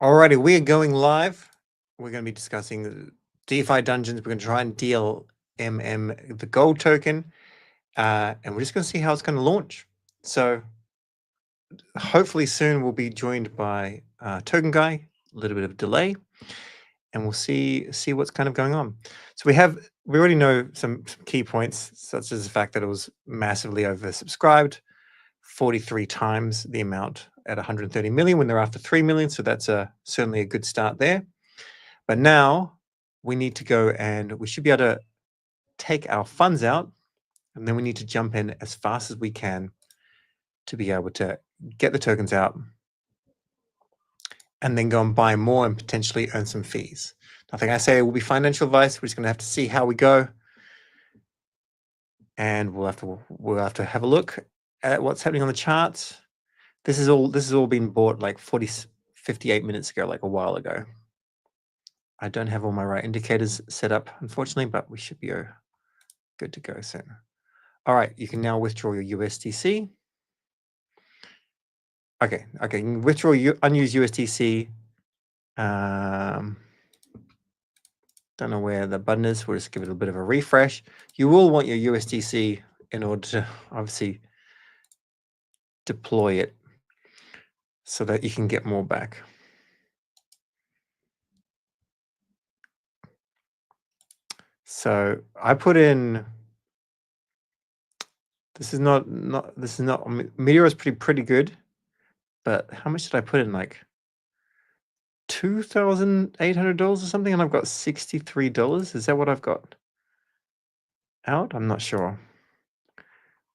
Alrighty, we are going live. We're going to be discussing DeFi Dungeons. We're going to try and DLMM the gold token, and we're just going to see how it's going to launch. So hopefully soon we'll be joined by TokenGuy, a little bit of delay, and we'll see what's kind of going on. So we already know some key points, such as the fact that it was massively oversubscribed, 43 times the amount at 130 million when they're after 3 million. So that's certainly a good start there. But now we need to go and we should be able to take our funds out, and then we need to jump in as fast as we can to be able to get the tokens out and then go and buy more and potentially earn some fees. Nothing I say it will be financial advice. We're just going to have to see how we go. And we'll have to have a look at what's happening on the charts. This is all been bought like 58 minutes ago, like a while ago. I don't have all my right indicators set up, unfortunately, but we should be good to go soon. All right, you can now withdraw your USDC. Okay, you can withdraw your unused USDC. Don't know where the button is. We'll just give it a bit of a refresh. You will want your USDC in order to obviously deploy it so that you can get more back. So I put in, this is not Meteor is pretty good, but how much did I put in? Like $2,800 or something, and I've got $63. Is that what I've got out? I'm not sure,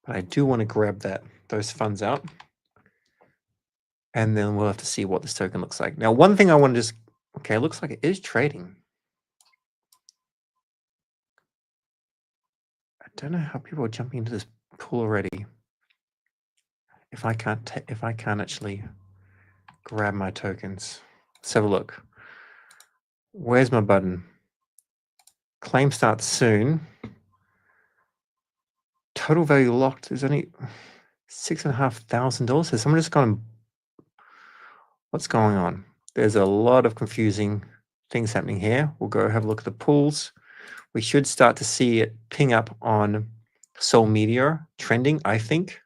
but I do want to grab those funds out, and then we'll have to see what this token looks like. Now, one thing I want to just, okay, it looks like it is trading. I don't know how people are jumping into this pool already. If I can't actually grab my tokens. Let's have a look. Where's my button? Claim starts soon. Total value locked is only $6,500. Has someone just gone? What's going on? There's a lot of confusing things happening here. We'll go have a look at the pools. We should start to see it ping up on Sol Meteor trending, I think.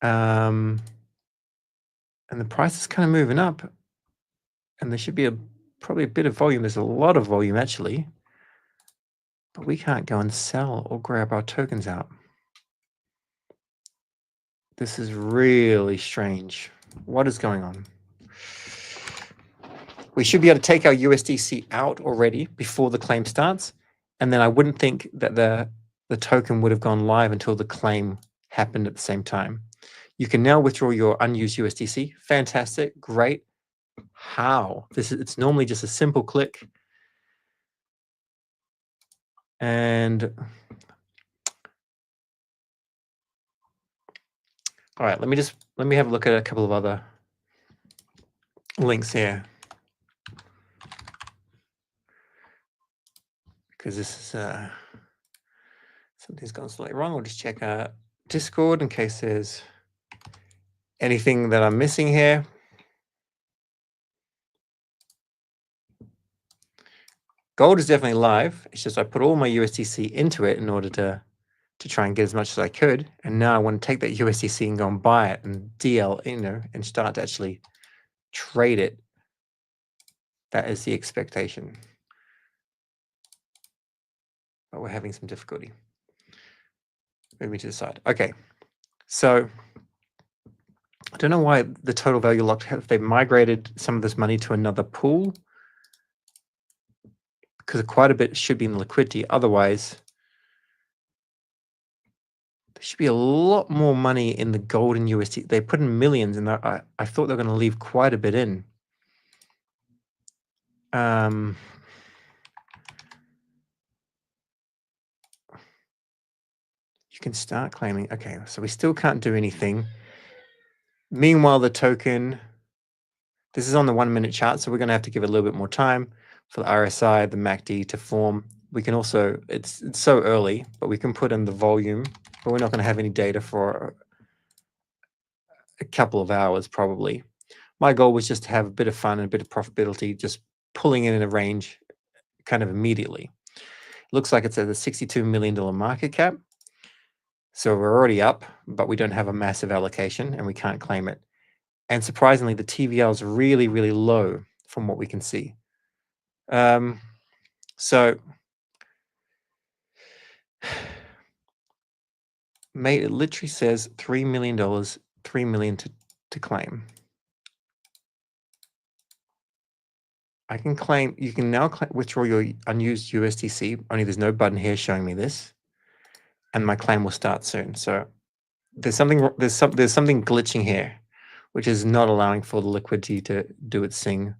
And the price is kind of moving up, and there should be probably a bit of volume. There's a lot of volume actually, but we can't go and sell or grab our tokens out. This is really strange. What is going on? We should be able to take our USDC out already before the claim starts, and then I wouldn't think that the token would have gone live until the claim happened at the same time. You can now withdraw your unused USDC. Fantastic, great. How? It's normally just a simple click. And all right, let me have a look at a couple of other links here, because this is something's gone slightly wrong. We'll just check Discord in case there's anything that I'm missing here. Gold is definitely live. It's just I put all my USDC into it in order to try and get as much as I could. And now I want to take that USDC and go and buy it and DL, and start to actually trade it. That is the expectation. But we're having some difficulty. Move me to the side. Okay. So I don't know why the total value locked, if they migrated some of this money to another pool, because quite a bit should be in liquidity. Otherwise, there should be a lot more money in the gold and USD. They put in millions, and I thought they were going to leave quite a bit in. You can start claiming. Okay, so we still can't do anything. Meanwhile, the token, this is on the 1 minute chart, so we're going to have to give it a little bit more time for the RSI, the MACD to form. We can also, it's so early, but we can put in the volume, but we're not going to have any data for a couple of hours probably. My goal was just to have a bit of fun and a bit of profitability, just pulling it in a range kind of immediately. It looks like it's at a $62 million market cap. So we're already up, but we don't have a massive allocation and we can't claim it. And surprisingly, the TVL is really, really low from what we can see. So mate, it literally says $3 million, $3 million to claim. I can claim, you can now withdraw your unused USDC, only there's no button here showing me this. And my claim will start soon. So there's something glitching here, which is not allowing for the liquidity to do its thing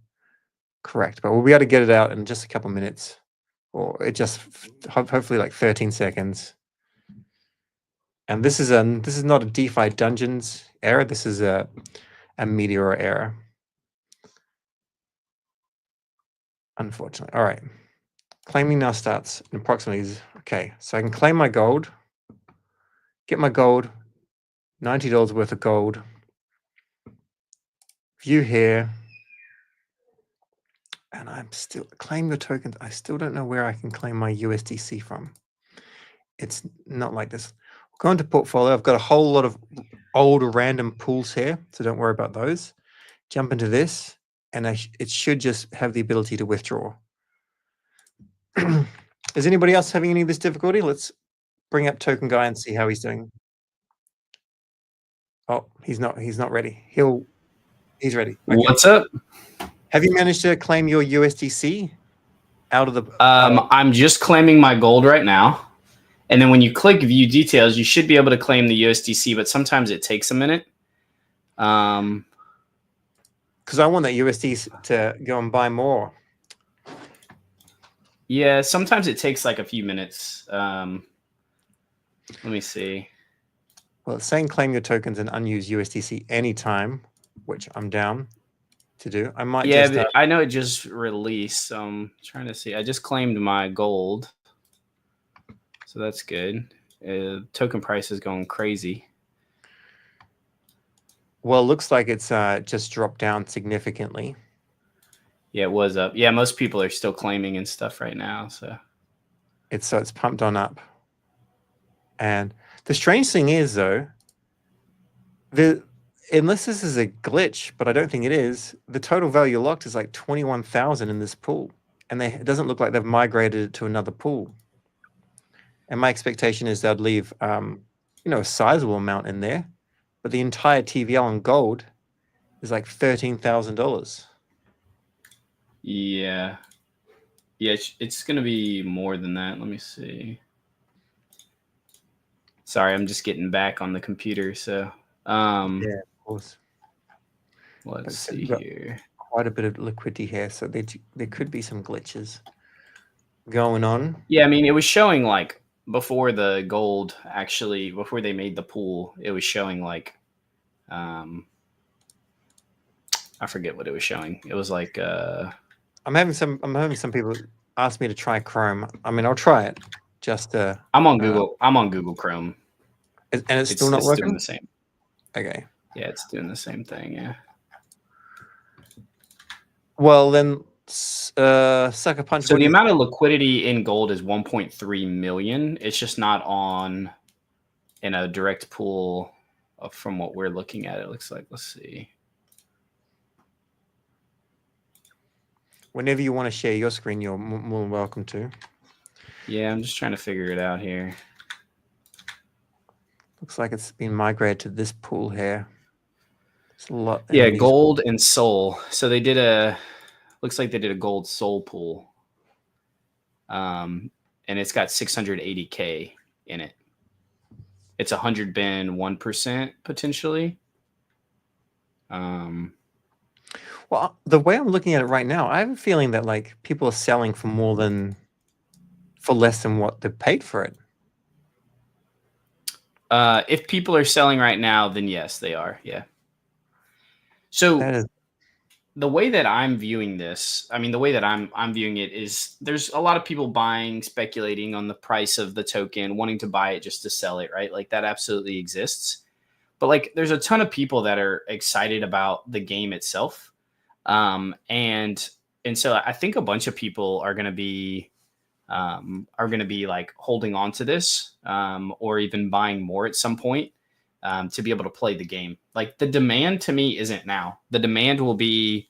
correct. But we'll be able to get it out in just a couple minutes, or it just hopefully like 13 seconds. And this is not a DeFi Dungeons error. This is a Meteor error. Unfortunately. All right. Claiming now starts in approximately. Okay, so I can claim my gold, get my gold, $90 worth of gold. View here. And I'm still claim your tokens. I still don't know where I can claim my USDC from. It's not like this. Go into portfolio. I've got a whole lot of old random pools here, so don't worry about those. Jump into this, and it should just have the ability to withdraw. Is anybody else having any of this difficulty? Let's bring up TokenGuy and see how he's doing. Oh, he's not ready. He's ready. Okay. What's up? Have you managed to claim your USDC out of the? I'm just claiming my gold right now. And then when you click view details, you should be able to claim the USDC, but sometimes it takes a minute. Because I want that USD to go and buy more. Yeah, sometimes it takes like a few minutes. Let me see. Well, it's saying claim your tokens and unused USDC anytime, which I'm down to do. I might I know it just released. So I'm trying to see. I just claimed my gold. So that's good. Token price is going crazy. Well, it looks like it's just dropped down significantly. Yeah, it was up. Yeah, most people are still claiming and stuff right now. So it's pumped on up. And the strange thing is, though, unless this is a glitch, but I don't think it is, the total value locked is like 21,000 in this pool. And it doesn't look like they've migrated it to another pool. And my expectation is they'd leave, a sizable amount in there. But the entire TVL on gold is like $13,000. Yeah. Yeah, it's going to be more than that. Let me see. Sorry, I'm just getting back on the computer. So, yeah, of course. Let's see here. Quite a bit of liquidity here, so there could be some glitches going on. Yeah, I mean, it was showing like before the gold actually, before they made the pool, it was showing like, I forget what it was showing. It was like, I'm having some people ask me to try Chrome. I mean, I'll try it. Just I'm on Google. I'm on Google Chrome, and it's still not working. Doing the same. Okay. Yeah, it's doing the same thing. Yeah. Well, then, sucker punch. So the amount of liquidity in gold is 1.3 million. It's just not on in a direct pool from what we're looking at. It looks like. Let's see. Whenever you want to share your screen, you're more than welcome to. Yeah, I'm just trying to figure it out here. Looks like it's been migrated to this pool here. It's a lot. Yeah, gold and Sol. So they did looks like they did a gold Sol pool. And it's got 680K in it. It's 100 bin 1% potentially. Well, the way I'm looking at it right now, I have a feeling that like people are selling for less than what they paid for it. If people are selling right now, then yes, they are. Yeah. So the way that I'm viewing this, I mean, the way that I'm viewing it is there's a lot of people buying, speculating on the price of the token, wanting to buy it just to sell it, right? Like that absolutely exists. but like there's a ton of people that are excited about the game itself. And so I think a bunch of people are going to be like holding on to this, or even buying more at some point, to be able to play the game. Like the demand to me isn't now. The demand will be,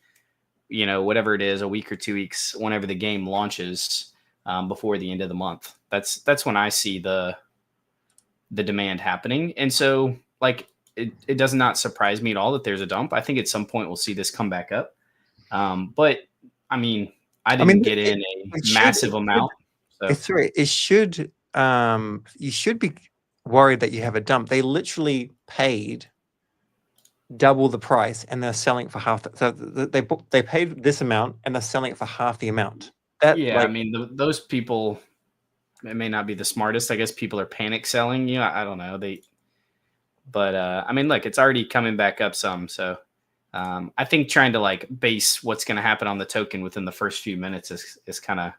whatever it is, a week or 2 weeks, whenever the game launches, before the end of the month. That's when I see the demand happening. And so like, it does not surprise me at all that there's a dump. I think at some point we'll see this come back up. But I mean, I didn't get in a massive amount. So. It should, you should be worried that you have a dump. They literally paid double the price and they're selling for half. So they paid this amount and they're selling it for half the amount. I mean, those people, it may not be the smartest. I guess people are panic selling. I don't know. But I mean, look, it's already coming back up some. So I think trying to like base what's going to happen on the token within the first few minutes is kind of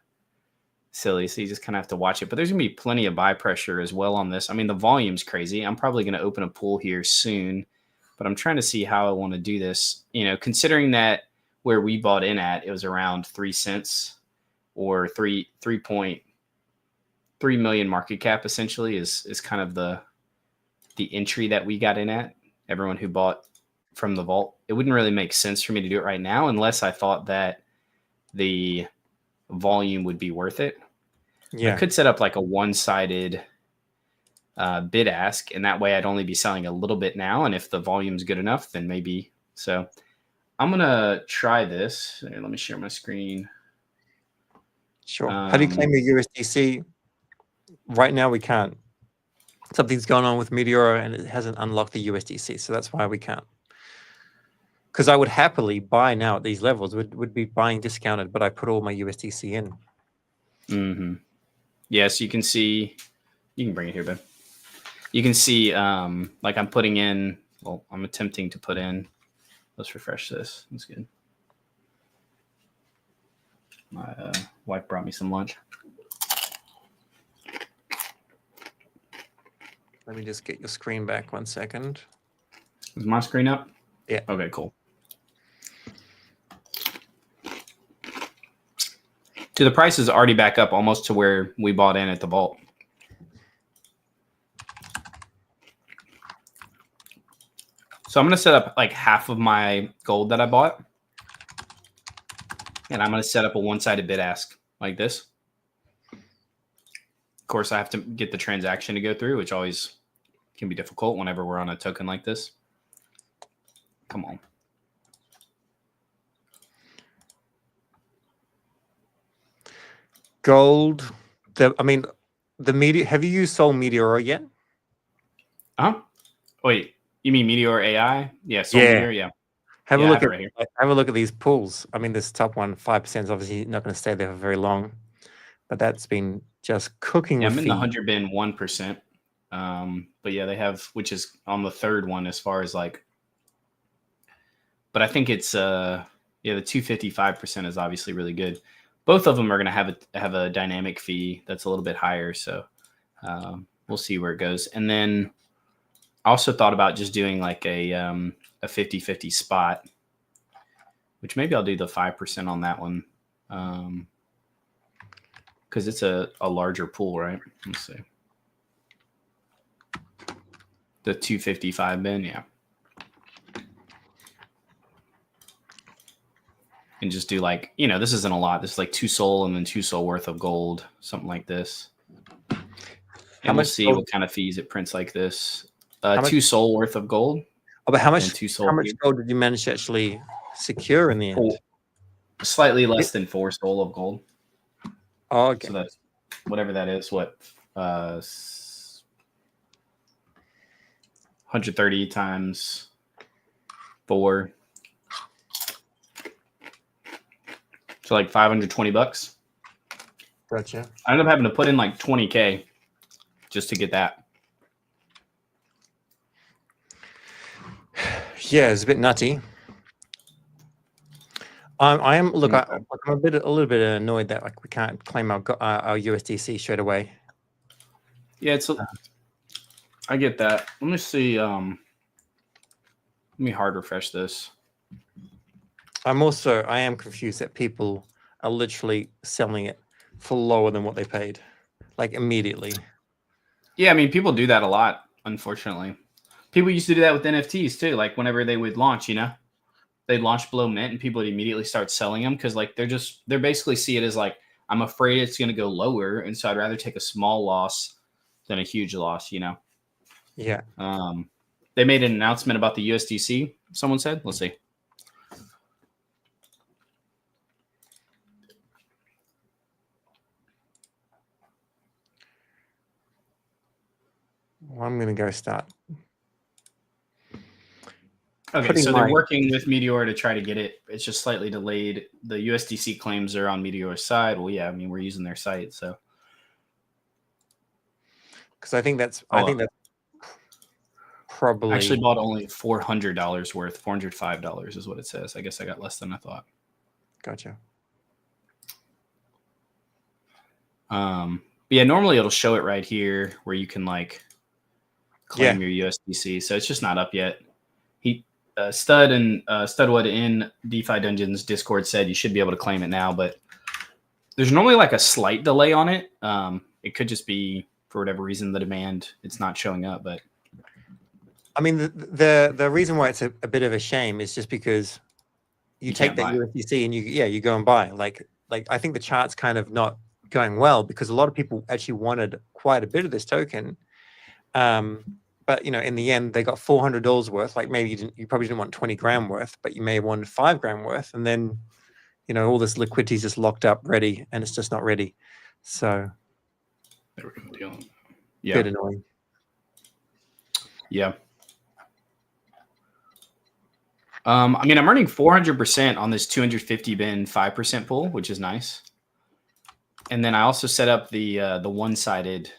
silly. So you just kind of have to watch it. But there's going to be plenty of buy pressure as well on this. I mean, the volume's crazy. I'm probably going to open a pool here soon, but I'm trying to see how I want to do this. Considering that where we bought in at, it was around 3 cents or 3.3 million market cap, essentially is kind of the entry that we got in at. Everyone who bought from the vault, it wouldn't really make sense for me to do it right now unless I thought that the volume would be worth it. I could set up like a one-sided bid ask, and that way I'd only be selling a little bit now, and if the volume's good enough, then maybe. So I'm gonna try this. Let me share my screen. Sure. How do you claim your USDC? Right now we can't. Something's going on with Meteor and it hasn't unlocked the USDC, so that's why we can't. Because I would happily buy now at these levels, would be buying discounted, but I put all my USDC in. Mm-hmm. Yes, you can see. You can bring it here, Ben. You can see, like I'm putting in. Well, I'm attempting to put in. Let's refresh this. That's good. My wife brought me some lunch. Let me just get your screen back 1 second. Is my screen up? Yeah. Okay, cool. So the price is already back up almost to where we bought in at the vault. So I'm going to set up like half of my gold that I bought. And I'm going to set up a one-sided bid ask like this. Of course, I have to get the transaction to go through, which always can be difficult whenever we're on a token like this. Come on. Gold. The Meteor. Have you used Sol Meteor yet? Huh? Wait, you mean Meteor AI? Yeah, Sol Meteor, yeah. Have a look at right here. Have a look at these pools. I mean, this top one, 5% is obviously not going to stay there for very long, but that's been just cooking. Yeah, I'm in the 100 bin 1%. But yeah, they have, which is on the third one as far as like, but I think it's the 255% is obviously really good. Both of them are going to have a dynamic fee that's a little bit higher, so we'll see where it goes. And then I also thought about just doing like a 50-50 spot, which maybe I'll do the 5% on that one, because it's a larger pool, right? Let's see. The 255 bin, yeah. And just do like, this isn't a lot. This is like 2 SOL and then 2 SOL worth of gold, something like this. And we'll see what kind of fees it prints like this. 2 SOL worth of gold. Oh, but how much gold did you manage to actually secure in the end? Slightly less than 4 SOL of gold. Oh, okay. So that's whatever that is. What? 130 times 4. So like $520. Gotcha. I ended up having to put in like 20K just to get that. Yeah, it's a bit nutty. I am. Look, I'm a little bit annoyed that like we can't claim our USDC straight away. Yeah, I get that. Let me see. Let me hard refresh this. I am confused that people are literally selling it for lower than what they paid, like immediately. Yeah, I mean, people do that a lot, unfortunately. People used to do that with NFTs too. Like whenever they would launch, they'd launch below mint and people would immediately start selling them because like they're basically see it as like, I'm afraid it's going to go lower. And so I'd rather take a small loss than a huge loss, Yeah. They made an announcement about the USDC, someone said. Let's see. Well, I'm going to go start. Okay, so they're working with Meteor to try to get it. It's just slightly delayed. The USDC claims are on Meteor's side. Well, yeah, I mean, we're using their site, so. Because I think that's probably. I actually bought only $400 worth. $405 is what it says. I guess I got less than I thought. Gotcha. Yeah, normally it'll show it right here where you can like claim your USDC. So it's just not up yet. Studwood in DeFi Dungeons Discord said you should be able to claim it now, but there's normally like a slight delay on it. It could just be for whatever reason the demand it's not showing up. But I mean, the reason why it's a bit of a shame is just because you take that USDC and you go and buy. Like I think the chart's kind of not going well because a lot of people actually wanted quite a bit of this token. But in the end, they got $400 worth. Like maybe you probably didn't want 20 grand worth, but you may have wanted 5 grand worth, and then all this liquidity is just locked up, ready, and it's just not ready. So, yeah, bit annoying. Yeah. I mean, I'm earning 400% on this 250 bin 5% pool, which is nice. And then I also set up the one-sided,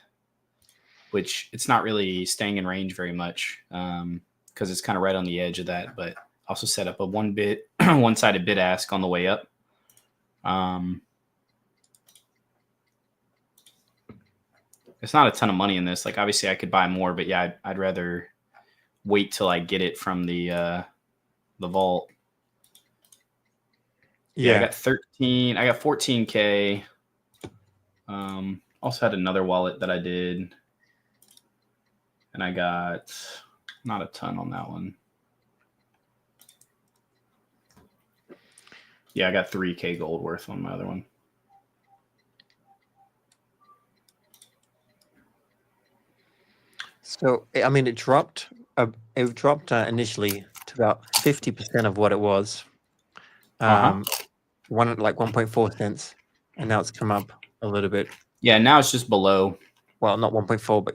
which it's not really staying in range very much because it's kind of right on the edge of that. But also set up a one-sided bid ask on the way up. It's not a ton of money in this. Like obviously I could buy more, but yeah, I'd rather wait till I get it from the vault. Yeah, I got 14K. Also had another wallet that I did. And I got not a ton on that one. Yeah, I got 3K gold worth on my other one. So, I mean, it dropped initially to about 50% of what it was. Like 1.4 cents. And now it's come up a little bit. Yeah, now it's just below. Well, not 1.4, but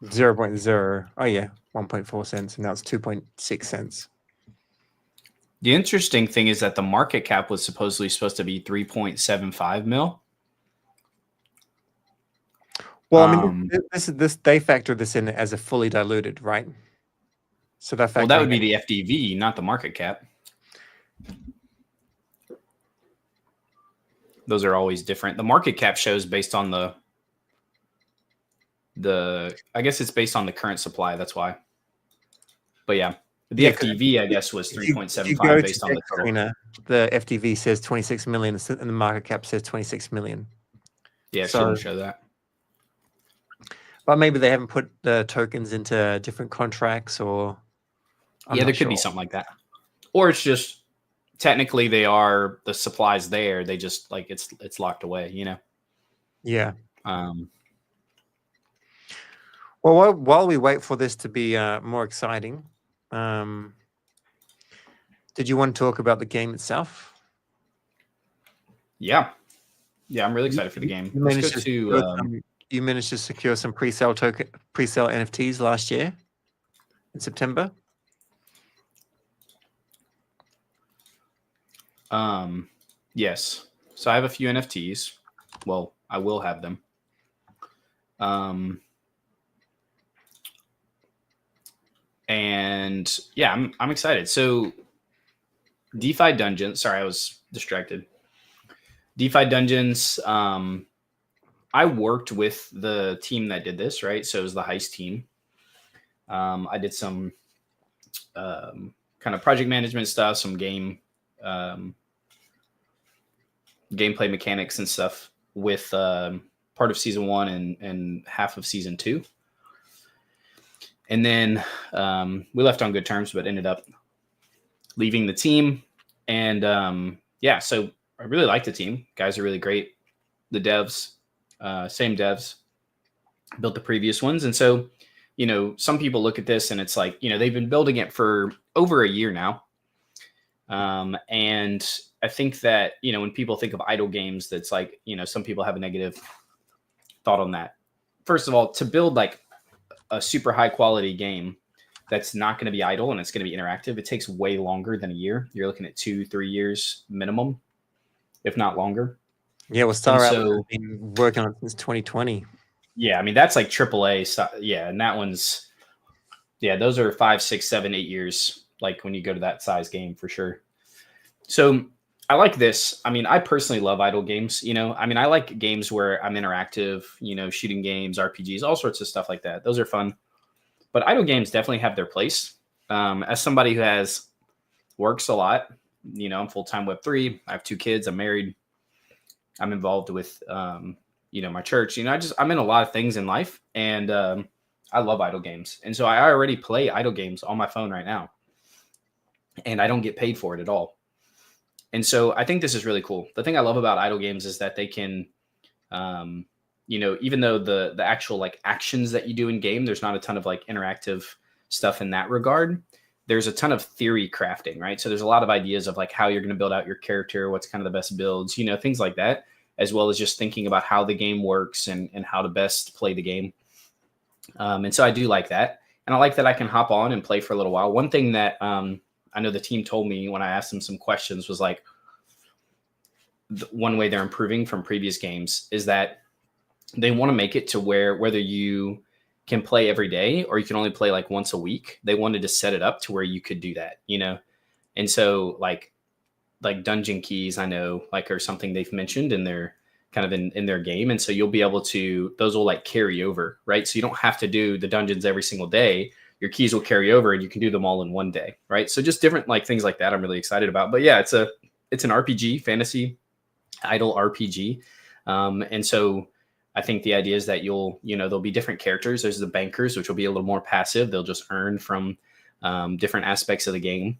0.0. Oh yeah, 1.4 cents, and now it's 2.6 cents. The interesting thing is that the market cap was supposed to be 3.75 mil. Well, I mean, they factor this in as a fully diluted, right? So that would be the FDV, not the market cap. Those are always different. The market cap shows based on I guess it's based on the current supply. That's why. But yeah, the FDV, I guess, was 3.75 based on the total. The FDV says 26 million and the market cap says 26 million. Yeah, it shouldn't show that. But maybe they haven't put the tokens into different contracts or... there could be something like that. Or it's just technically the supply's there. They just like it's locked away, Yeah. Well, while we wait for this to be more exciting, did you want to talk about the game itself? Yeah, I'm really excited for the game. You managed to secure some pre-sale NFTs last year in September. Yes. So I have a few NFTs. Well, I will have them. And yeah, I'm excited. So DeFi Dungeons. Sorry, I was distracted. DeFi Dungeons. I worked with the team that did this, right? So it was the heist team. I did some kind of project management stuff, some gameplay mechanics and stuff with part of season 1 and half of season 2. And then we left on good terms, but ended up leaving the team. And so I really like the team. Guys are really great. The devs, same devs, built the previous ones. And so, some people look at this and it's like, they've been building it for over a year now. And I think that, when people think of idle games, that's like, some people have a negative thought on that. First of all, to build like a super high quality game that's not going to be idle and it's going to be interactive, it takes way longer than a year. You're looking at 2-3 years minimum, if not longer. Yeah, well, Star Atlas has been working on it since 2020. Yeah, I mean, that's like AAA stuff. Yeah, and that one's, those are 5, 6, 7, 8 years, like when you go to that size game for sure. So I like this. I mean, I personally love idle games. I like games where I'm interactive, shooting games, RPGs, all sorts of stuff like that. Those are fun. But idle games definitely have their place. As somebody who works a lot, I'm full-time Web3. I have 2 kids. I'm married. I'm involved with, my church. I'm in a lot of things in life, and I love idle games. And so I already play idle games on my phone right now, and I don't get paid for it at all. And so I think this is really cool. The thing I love about idle games is that they can, even though the actual like actions that you do in game, there's not a ton of like interactive stuff in that regard. There's a ton of theory crafting, right? So there's a lot of ideas of like how you're going to build out your character, what's kind of the best builds, things like that, as well as just thinking about how the game works and how to best play the game. And so I do like that. And I like that I can hop on and play for a little while. One thing that I know the team told me when I asked them some questions was like, one way they're improving from previous games is that they want to make it to where whether you can play every day or you can only play like once a week, they wanted to set it up to where you could do that, And so like dungeon keys, I know like are something they've mentioned in their kind of in their game. And so you'll be able to, those will like carry over, right? So you don't have to do the dungeons every single day. Your keys will carry over and you can do them all in one day, right? So just different like things like that I'm really excited about. But yeah, it's an RPG, fantasy idle RPG. And so I think the idea is that there'll be different characters. There's the bankers, which will be a little more passive. They'll just earn from different aspects of the game.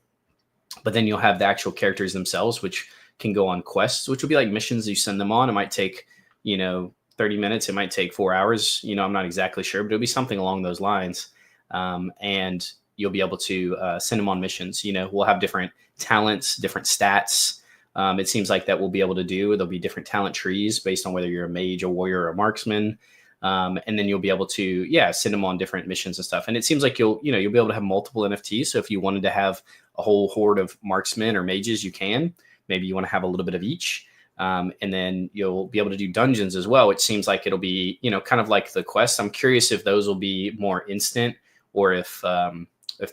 But then you'll have the actual characters themselves, which can go on quests, which will be like missions you send them on. It might take, 30 minutes. It might take 4 hours. I'm not exactly sure, but it'll be something along those lines. And you'll be able to send them on missions. We'll have different talents, different stats. It seems like that we'll be able to do. There'll be different talent trees based on whether you're a mage, a warrior, or a marksman. And then you'll be able to, send them on different missions and stuff. And it seems like you'll be able to have multiple NFTs. So if you wanted to have a whole horde of marksmen or mages, you can. Maybe you want to have a little bit of each. And then you'll be able to do dungeons as well, which seems like it'll be, kind of like the quests. I'm curious if those will be more instant or if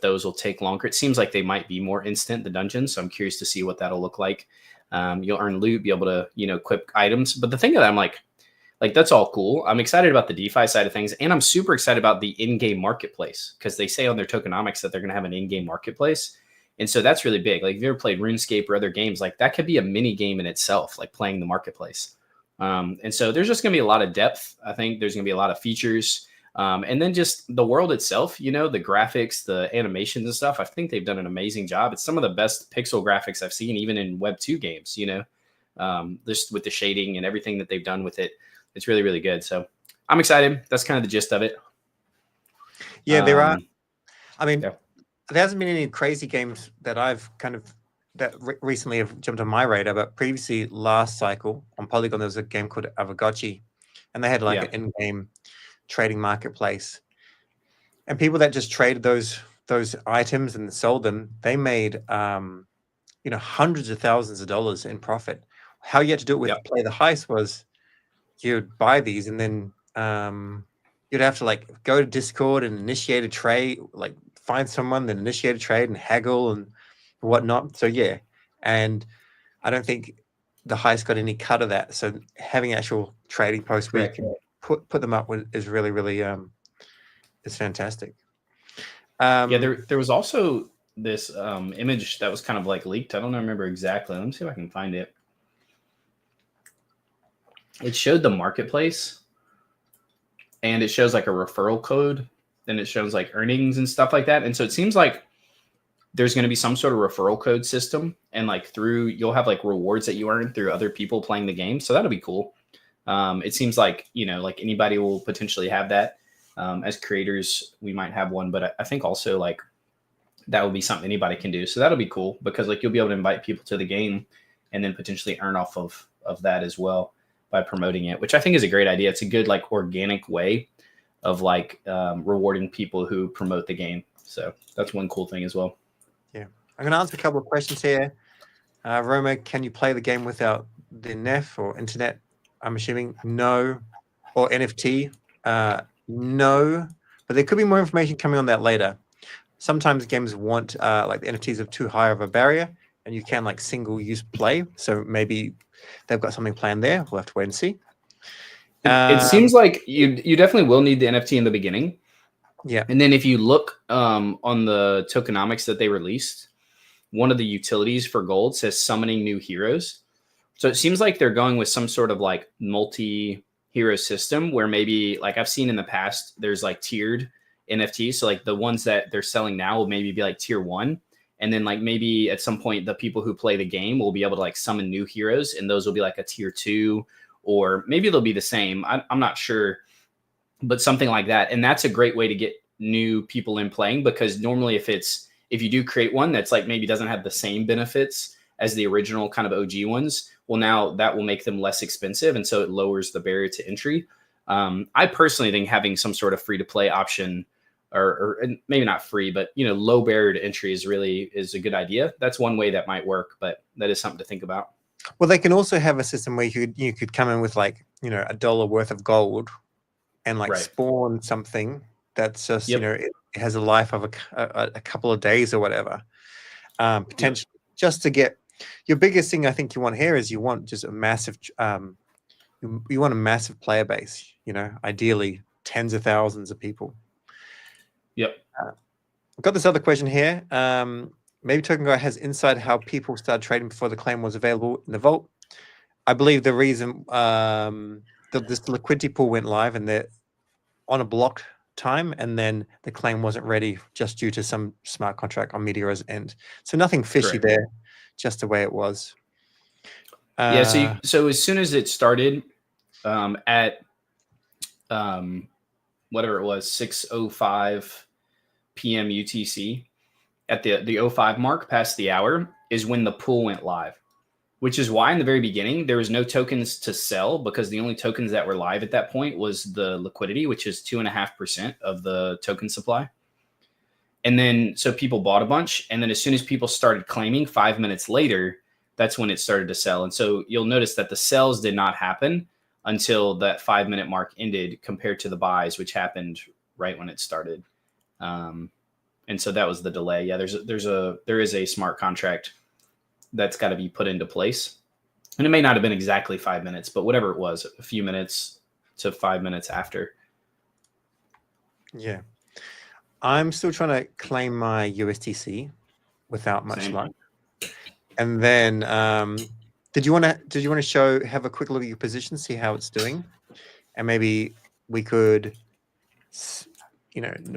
those will take longer. It seems like they might be more instant, the dungeons. So I'm curious to see what that'll look like. You'll earn loot, be able to, equip items. But the thing that I'm like that's all cool. I'm excited about the DeFi side of things. And I'm super excited about the in-game marketplace because they say on their tokenomics that they're going to have an in-game marketplace. And so that's really big. Like if you ever played RuneScape or other games, like that could be a mini game in itself, like playing the marketplace. And so there's just going to be a lot of depth. I think there's going to be a lot of features. And then just the world itself, the graphics, the animations and stuff, I think they've done an amazing job. It's some of the best pixel graphics I've seen, even in Web 2 games, just with the shading and everything that they've done with it. It's really, really good. So I'm excited. That's kind of the gist of it. Yeah, there are. I mean, there hasn't been any crazy games that I've kind of recently have jumped on my radar, but previously last cycle on Polygon, there was a game called Avagotchi, and they had like an in-game trading marketplace, and people that just traded those items and sold them, they made hundreds of thousands of dollars in profit. How you had to do it with Play the Heist was you'd buy these and then you'd have to like go to Discord and initiate a trade, like find someone, then initiate a trade and haggle and whatnot. So yeah, and I don't think the Heist got any cut of that. So having actual trading posts where you can put them up is really, really is fantastic. There was also this image that was kind of like leaked. I don't remember exactly. Let me see if I can find it. It showed the marketplace, and it shows like a referral code, and it shows like earnings and stuff like that. And so it seems like there's going to be some sort of referral code system, and like you'll have like rewards that you earn through other people playing the game. So that'll be cool. It seems like, like anybody will potentially have that. As creators, we might have one, but I think also like that would be something anybody can do. So that'll be cool, because like you'll be able to invite people to the game and then potentially earn off of that as well by promoting it, which I think is a great idea. It's a good like organic way of like rewarding people who promote the game. So that's one cool thing as well. Yeah, I'm going to answer a couple of questions here. Roma, can you play the game without the NEF or internet? I'm assuming no. Or NFT? No. But there could be more information coming on that later. Sometimes games want like the NFTs have too high of a barrier, and you can like single use play. So maybe they've got something planned there. We'll have to wait and see. It seems like you definitely will need the NFT in the beginning. Yeah. And then if you look on the tokenomics that they released, one of the utilities for gold says summoning new heroes. So it seems like they're going with some sort of like multi-hero system where maybe like I've seen in the past, there's like tiered NFTs. So like the ones that they're selling now will maybe be like tier 1. And then like maybe at some point, the people who play the game will be able to like summon new heroes, and those will be like a tier 2, or maybe they'll be the same. I'm not sure, but something like that. And that's a great way to get new people in playing, because normally if you do create one that's like maybe doesn't have the same benefits as the original kind of OG ones, well, now that will make them less expensive. And so it lowers the barrier to entry. I personally think having some sort of free to play option, or maybe not free, but low barrier to entry is a good idea. That's one way that might work, but that is something to think about. Well, they can also have a system where you could come in with like, $1 worth of gold and like spawn something that's just, it has a life of a couple of days or whatever. Potentially just to get your biggest thing. I think you want here is you want just a massive, you want a massive player base, ideally tens of thousands of people. Yep. I've got this other question here. Maybe TokenGuy has insight how people started trading before the claim was available in the vault. I believe the reason this liquidity pool went live and they're on a blocked time, and then the claim wasn't ready just due to some smart contract on Meteor's end. So nothing fishy there, just the way it was. So as soon as it started at whatever it was, 6:05 p.m. UTC, at the 05 mark, past the hour, is when the pool went live, which is why in the very beginning there was no tokens to sell, because the only tokens that were live at that point was the liquidity, which is 2.5% of the token supply. And then so people bought a bunch, and then as soon as people started claiming 5 minutes later, that's when it started to sell. And so you'll notice that the sells did not happen until that 5 minute mark ended, compared to the buys, which happened right when it started. And so that was the delay. Yeah, there is a smart contract that's got to be put into place. And it may not have been exactly 5 minutes, but whatever it was, a few minutes to 5 minutes after. Yeah. I'm still trying to claim my USDC without much luck. And then did you want to have a quick look at your position, see how it's doing? And maybe we could,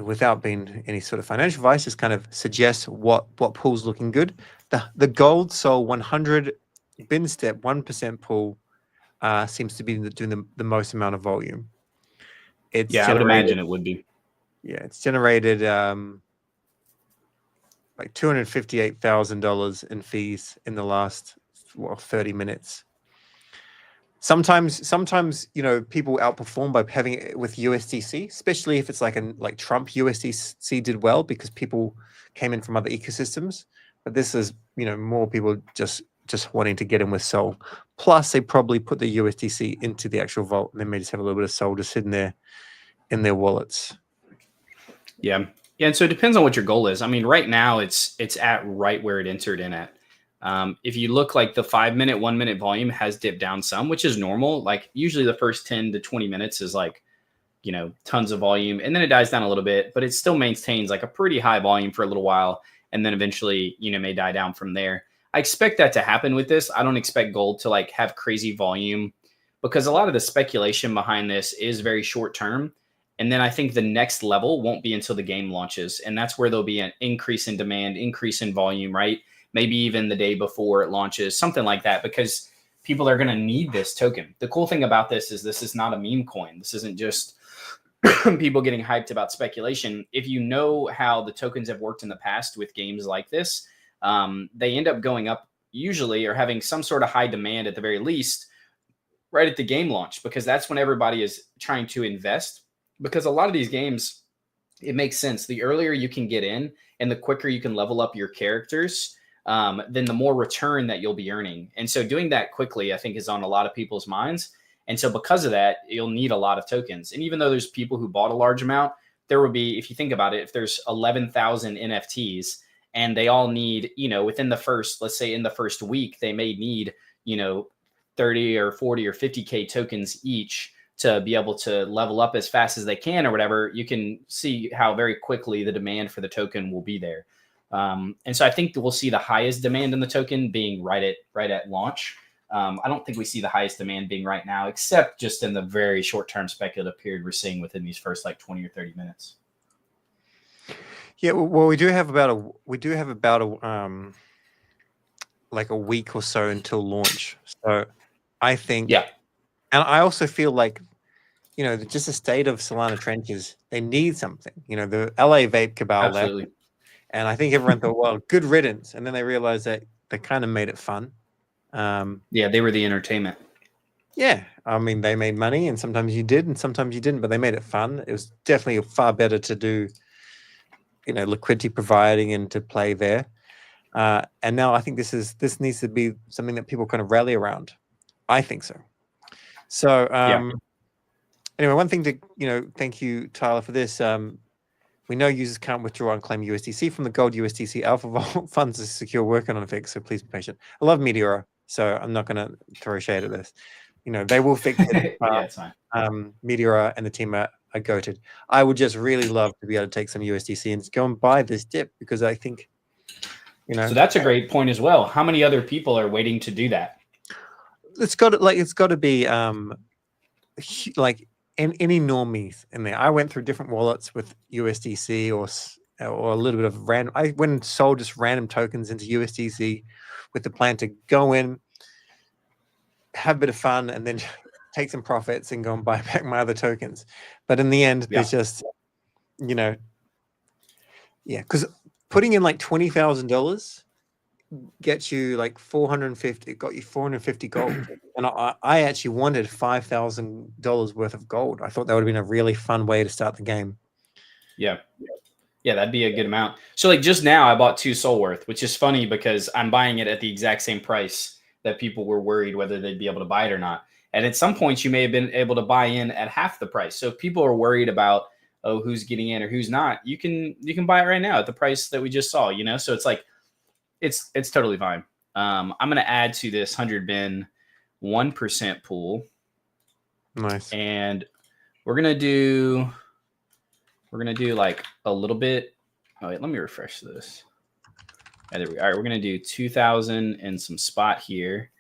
without being any sort of financial advice, just kind of suggest what pool's looking good. The gold Sol 100 bin step 1% pool seems to be doing the most amount of volume. I would imagine it would be. Yeah, it's generated like $258,000 in fees in the last 30 minutes. Sometimes people outperform by having it with USDC, especially if it's like Trump USDC did well because people came in from other ecosystems. But this is more people just wanting to get in with Sol. Plus, they probably put the USDC into the actual vault, and they may just have a little bit of Sol just sitting there in their wallets. Yeah, and so it depends on what your goal is. I mean, right now it's at right where it entered in at. If you look, like the 5 minute, 1 minute volume has dipped down some, which is normal. Like usually the first 10 to 20 minutes is like, tons of volume, and then it dies down a little bit, but it still maintains like a pretty high volume for a little while. and then eventually, may die down from there. I expect that to happen with this. I don't expect gold to like have crazy volume because a lot of the speculation behind this is very short term. And then I think the next level won't be until the game launches. And that's where there'll be an increase in demand, increase in volume, right? Maybe even the day before it launches, something like that, because people are going to need this token. The cool thing about this is not a meme coin. This isn't just people getting hyped about speculation. If you know how the tokens have worked in the past with games like this, they end up going up usually or having some sort of high demand at the very least right at the game launch, because that's when everybody is trying to invest. Because a lot of these games, it makes sense. The earlier you can get in and the quicker you can level up your characters, then the more return that you'll be earning. And so doing that quickly, I think, is on a lot of people's minds. And so because of that, you'll need a lot of tokens. And even though there's people who bought a large amount, there will be, if you think about it, if there's 11,000 NFTs and they all need, within the first, let's say in the first week, they may need, 30 or 40 or 50K tokens each to be able to level up as fast as they can or whatever, you can see how very quickly the demand for the token will be there. And so I think that we'll see the highest demand in the token being right at launch. I don't think we see the highest demand being right now, except just in the very short-term speculative period we're seeing within these first like 20 or 30 minutes. Yeah, well, we do have about like a week or so until launch. So I think, yeah, and I also feel like, just the state of Solana trenches, they need something. The LA vape cabal absolutely. left, and I think everyone thought, well, good riddance, and then they realized that they kind of made it fun. Yeah, they were the entertainment. Yeah, I mean, they made money, and sometimes you did, and sometimes you didn't, but they made it fun. It was definitely far better to do, liquidity providing and to play there. And now I think this needs to be something that people kind of rally around. I think so. So anyway, one thing to thank you, Tyler, for this. We know users can't withdraw and claim USDC from the Gold USDC Alpha Vault funds to secure working on a fix. So please be patient. I love Meteora, so I'm not going to throw shade at this. They will fix it. Yeah, it's fine. Meteora and the team are goated. I would just really love to be able to take some USDC and go and buy this dip, because I think, So that's a great point as well. How many other people are waiting to do that? It's got to be like any normies in there. I went through different wallets with USDC or a little bit of random. I went and sold just random tokens into USDC with the plan to go in, have a bit of fun, and then take some profits and go and buy back my other tokens. But in the end, there's just, because putting in like $20,000 gets you like 450. It got you 450 gold, and I actually wanted $5,000 worth of gold. I thought that would have been a really fun way to start the game. Yeah, that'd be a good amount. So like just now, I bought 2 Soul Worth, which is funny because I'm buying it at the exact same price that people were worried whether they'd be able to buy it or not. And at some points, you may have been able to buy in at half the price. So if people are worried about, oh, who's getting in or who's not, you can buy it right now at the price that we just saw. So it's like it's totally fine. I'm gonna add to this 100 bin 1% pool. Nice. And we're gonna do like a little bit. Oh wait, let me refresh this. There we go. All right, we're gonna do 2,000 and some spot here,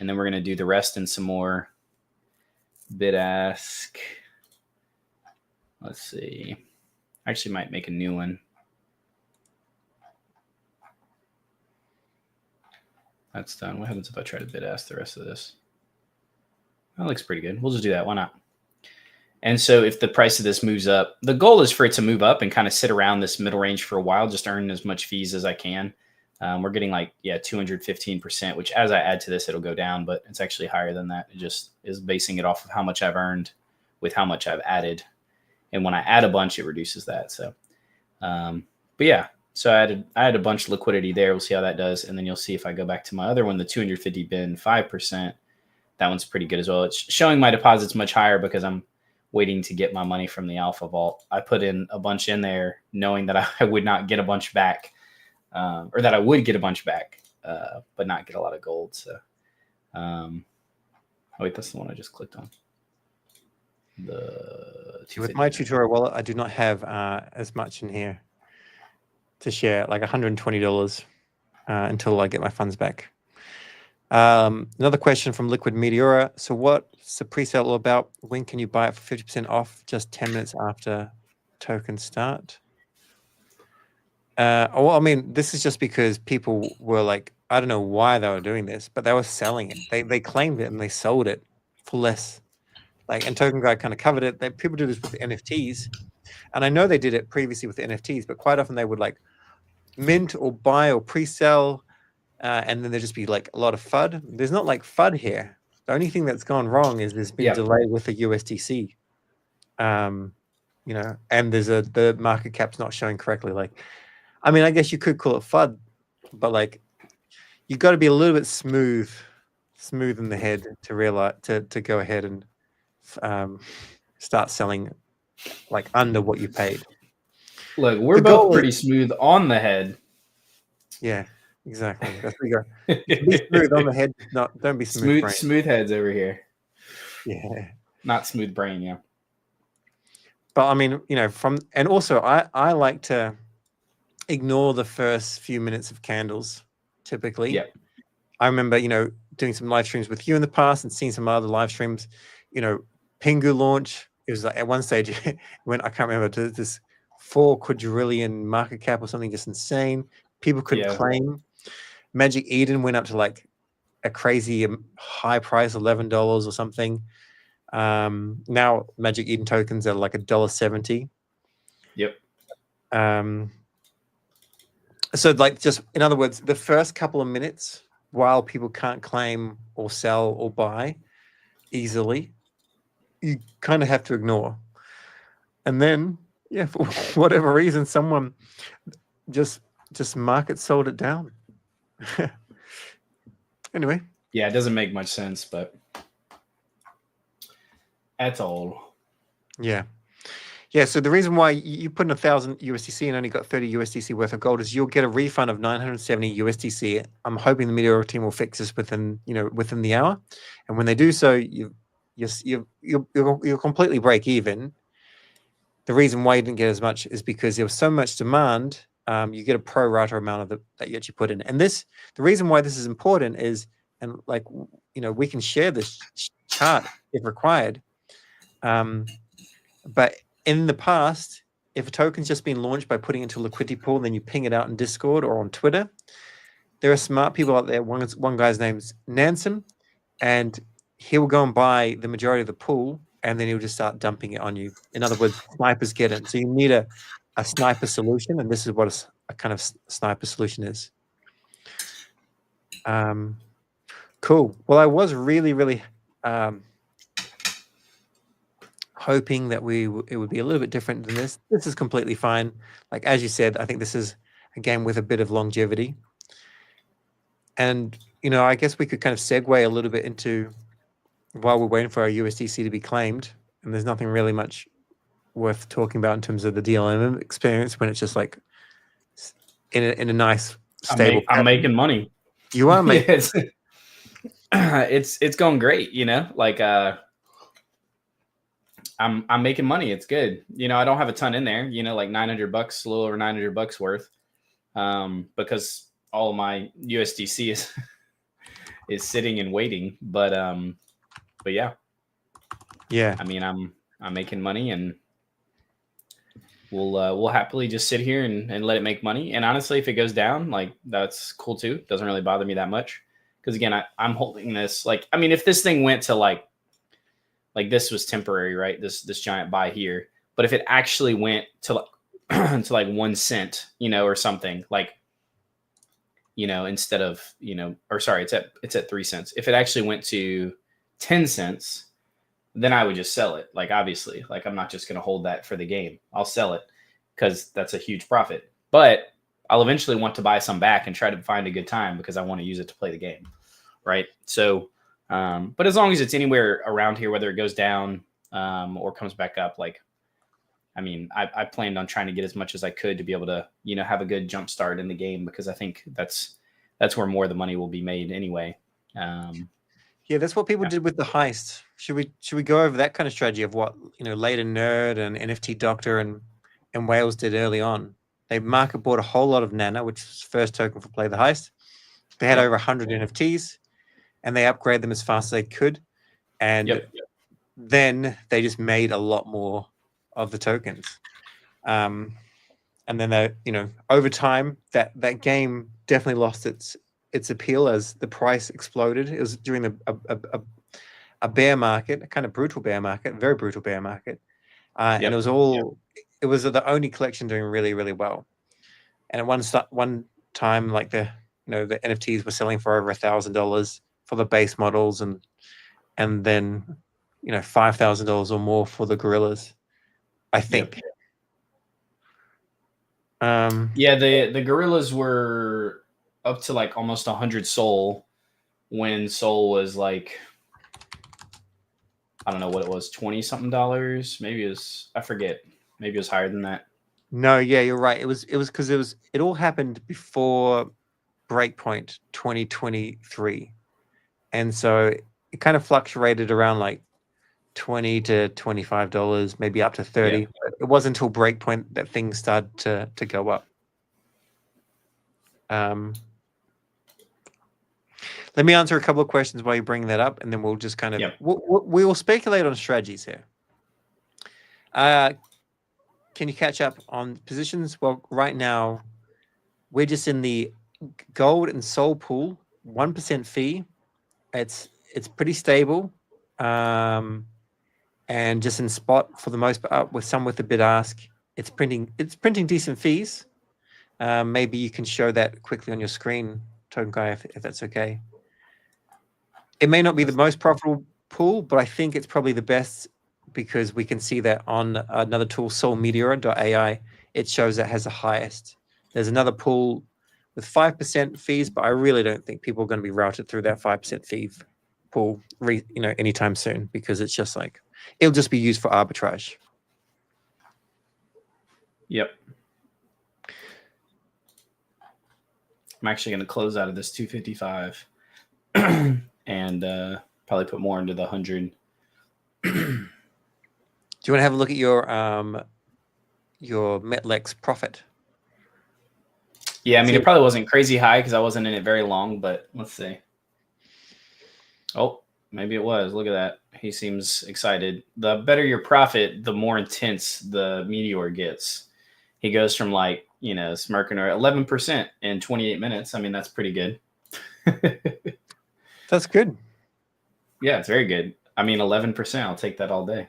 and then we're gonna do the rest in some more bid ask. Let's see. I actually might make a new one. That's done. What happens if I try to bid ask the rest of this? That looks pretty good. We'll just do that. Why not? And so if the price of this moves up, the goal is for it to move up and kind of sit around this middle range for a while, just earn as much fees as I can. We're getting like, 215%, which as I add to this, it'll go down, but it's actually higher than that. It just is basing it off of how much I've earned with how much I've added. And when I add a bunch, it reduces that. So, but yeah, so I had a bunch of liquidity there. We'll see how that does. And then you'll see if I go back to my other one, the 250 bin 5%, that one's pretty good as well. It's showing my deposits much higher because I'm waiting to get my money from the Alpha Vault. I put in a bunch in there knowing that I would not get a bunch back, or that I would get a bunch back, but not get a lot of gold. So, oh wait, that's the one I just clicked on. With my tutorial wallet, I do not have as much in here. to share, like $120 until I get my funds back. Another question from Liquid Meteora. So what's the pre-sale all about? When can you buy it for 50% off just 10 minutes after token start? Well, I mean, this is just because people were like, I don't know why they were doing this, but they were selling it. They claimed it and they sold it for less. Like, and TokenGuy kind of covered it. People do this with NFTs. And I know they did it previously with the NFTs, but quite often they would like mint or buy or pre-sell, and then there'd just be like a lot of FUD. There's not like FUD here. The only thing that's gone wrong is there's been delay with the USDC. You know, and the market cap's not showing correctly. Like, I mean, I guess you could call it FUD, but like, you got to be a little bit smooth in the head to realize to go ahead and start selling like under what you paid. Look, we're both pretty smooth on the head. Yeah, exactly. That's where you go. Be smooth on the head. Don't be smooth brain. Smooth heads over here. Yeah. Not smooth brain, yeah. But I mean, you know, and also I like to ignore the first few minutes of candles typically. Yeah. I remember, you know, doing some live streams with you in the past and seeing some other live streams, you know, Pingu launch. It was like at one stage when I can't remember, to this 4 quadrillion market cap or something just insane. People could claim. Magic Eden went up to like a crazy high price, $11 or something. Now Magic Eden tokens are like $1.70. Yep. So like, just in other words, the first couple of minutes while people can't claim or sell or buy easily, you kind of have to ignore. And then, yeah, for whatever reason, someone just market sold it down. Anyway. Yeah, it doesn't make much sense, but that's all. Yeah. Yeah, so the reason why you put in 1,000 USDC and only got 30 USDC worth of gold is you'll get a refund of 970 USDC. I'm hoping the Meteor team will fix this within the hour, and when they do so, you'll completely break even. The reason why you didn't get as much is because there was so much demand. You get a pro rata amount of that you actually put in, and the reason why this is important is, and like, you know, we can share this chart if required, but in the past, if a token's just been launched by putting it into a liquidity pool, and then you ping it out in Discord or on Twitter, there are smart people out there. One guy's name's Nansen, and he'll go and buy the majority of the pool, and then he'll just start dumping it on you. In other words, snipers get it. So you need a sniper solution, and this is what a kind of sniper solution is. Cool. Well, I was really, really hoping that it would be a little bit different than this. This is completely fine. Like, as you said, I think this is a game with a bit of longevity. And, you know, I guess we could kind of segue a little bit into, while we're waiting for our USDC to be claimed, and there's nothing really much worth talking about in terms of the DLMM experience when it's just like in a nice, stable. I'm making money. You are making. It's going great, you know, like, I'm making money. It's good. You know, I don't have a ton in there, you know, like $900, a little over $900 worth, because all of my USDC is sitting and waiting. But yeah. Yeah. I mean, I'm making money, and we'll happily just sit here and let it make money. And honestly, if it goes down, like, that's cool too. It doesn't really bother me that much. Because again, I'm holding this, like, I mean, if this thing went to like this was temporary, right? This giant buy here. But if it actually went to like to like 1 cent, you know, or something, like, you know, instead of, you know, or sorry, it's at 3 cents. If it actually went to 10 cents, then I would just sell it. Like, obviously, like, I'm not just going to hold that for the game. I'll sell it because that's a huge profit. But I'll eventually want to buy some back and try to find a good time because I want to use it to play the game, right? So, but as long as it's anywhere around here, whether it goes down or comes back up, like, I mean, I planned on trying to get as much as I could to be able to, you know, have a good jump start in the game, because I think that's where more of the money will be made anyway. Yeah, that's what people did with the heist. Should we go over that kind of strategy of what, you know, Later Nerd and NFT Doctor and Wales did early on? They market bought a whole lot of Nana, which was first token for Play the Heist. They had over 100 NFTs, and they upgraded them as fast as they could. And then they just made a lot more of the tokens. And then they, over time, that game definitely lost its appeal as the price exploded. It was during a bear market, a kind of brutal bear market, very brutal bear market. And it was it was the only collection doing really, really well. And at one time, like the NFTs were selling for over $1,000 for the base models, and then $5,000 or more for the gorillas, I think. The gorillas were up to like almost 100 Sol when Sol was like, I don't know what it was, 20 something dollars. Maybe it was, I forget. Maybe it was higher than that. No, yeah, you're right. It was because it all happened before Breakpoint 2023, and so it kind of fluctuated around like $20 to $25, maybe up to $30. But it wasn't until Breakpoint that things started to go up. Let me answer a couple of questions while you bring that up, and then we'll just kind of we will speculate on strategies here. Can you catch up on positions? Well, right now we're just in the gold and Sol pool, 1% fee. It's pretty stable, and just in spot for the most part, with some with the bid ask. It's printing decent fees. Maybe you can show that quickly on your screen, TokenGuy, if that's okay. It may not be the most profitable pool, but I think it's probably the best, because we can see that on another tool, solmeteor.ai, it shows that has the highest. There's another pool with 5% fees, but I really don't think people are going to be routed through that 5% fee pool, anytime soon, because it's just like, it'll just be used for arbitrage. Yep. I'm actually going to close out of this 255 and probably put more into the 100. Do you want to have a look at your Metlex profit? Yeah, I mean, it probably wasn't crazy high because I wasn't in it very long, but let's see. Oh, maybe it was. Look at that. He seems excited. The better your profit, the more intense the meteor gets. He goes from like, smirking or 11% in 28 minutes. I mean, that's pretty good. That's good. Yeah, it's very good. I mean, 11%, I'll take that all day.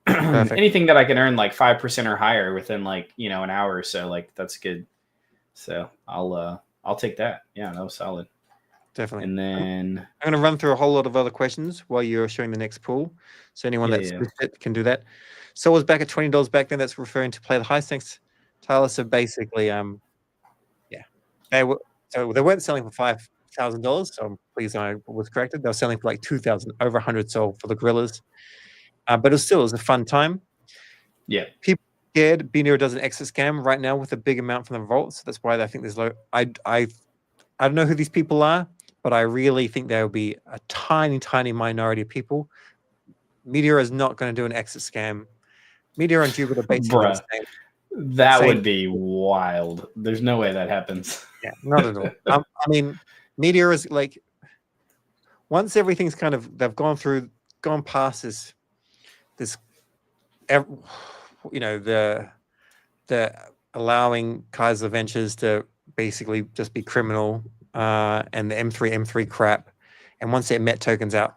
Anything that I can earn like 5% or higher within like, an hour or so, like that's good. So I'll take that. Yeah, that was solid. Definitely. And then I'm going to run through a whole lot of other questions while you're showing the next pool. So anyone that's missed it can do that. So it was back at $20 back then. That's referring to Play the Heist. Thanks, Tyler. So basically, they weren't selling for $5,000. So I'm pleased I was corrected. They were selling for like 2,000, over 100 sold for the gorillas. But it was a fun time. Yeah. People scared BNero does an exit scam right now with a big amount from the vault. So that's why I think there's low. I don't know who these people are, but I really think there will be a tiny, tiny minority of people. Meteor is not going to do an exit scam. Meteor and Jupiter basically the same. That would be wild. There's no way that happens. Yeah, not at all. I mean, Meteor is like, once everything's kind of, they've gone past this, the allowing Kaiser Ventures to basically just be criminal, and the M3 crap, and once their MET tokens out,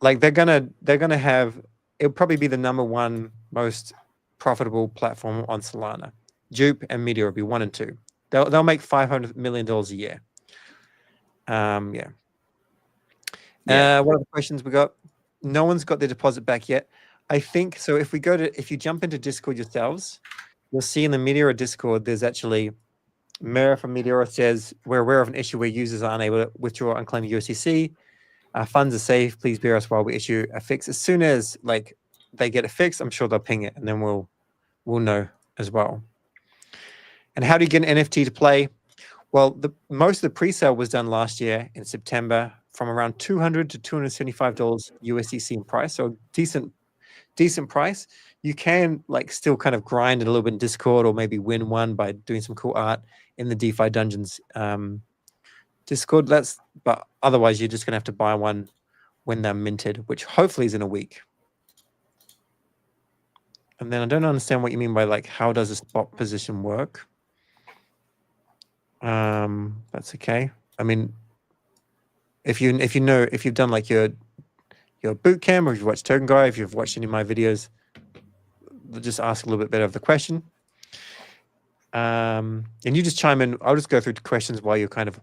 like they're gonna have, it'll probably be the #1 most profitable platform on Solana. Jupe and Meteor will be 1 and 2. They'll make $500 million a year. What other questions we got? No one's got their deposit back yet. I think so. If you jump into Discord yourselves, you'll see in the Meteor Discord, there's actually Mira from Meteor says, we're aware of an issue where users are unable to withdraw unclaimed USDC. Funds are safe. Please bear us while we issue a fix. As soon as like they get a fix, I'm sure they'll ping it, and then we'll know as well. And how do you get an NFT to play? Well, most of the pre-sale was done last year in September from around $200 to $275 USDC in price. So decent decent price. You can like still kind of grind it a little bit in Discord, or maybe win one by doing some cool art in the DeFi Dungeons Discord. But otherwise you're just gonna have to buy one when they're minted, which hopefully is in a week. And then I don't understand what you mean by like, how does a spot position work? That's okay. I mean, if you've done like your boot camp, or if you've watched TokenGuy, if you've watched any of my videos, just ask a little bit better of the question. And you just chime in. I'll just go through the questions while you're kind of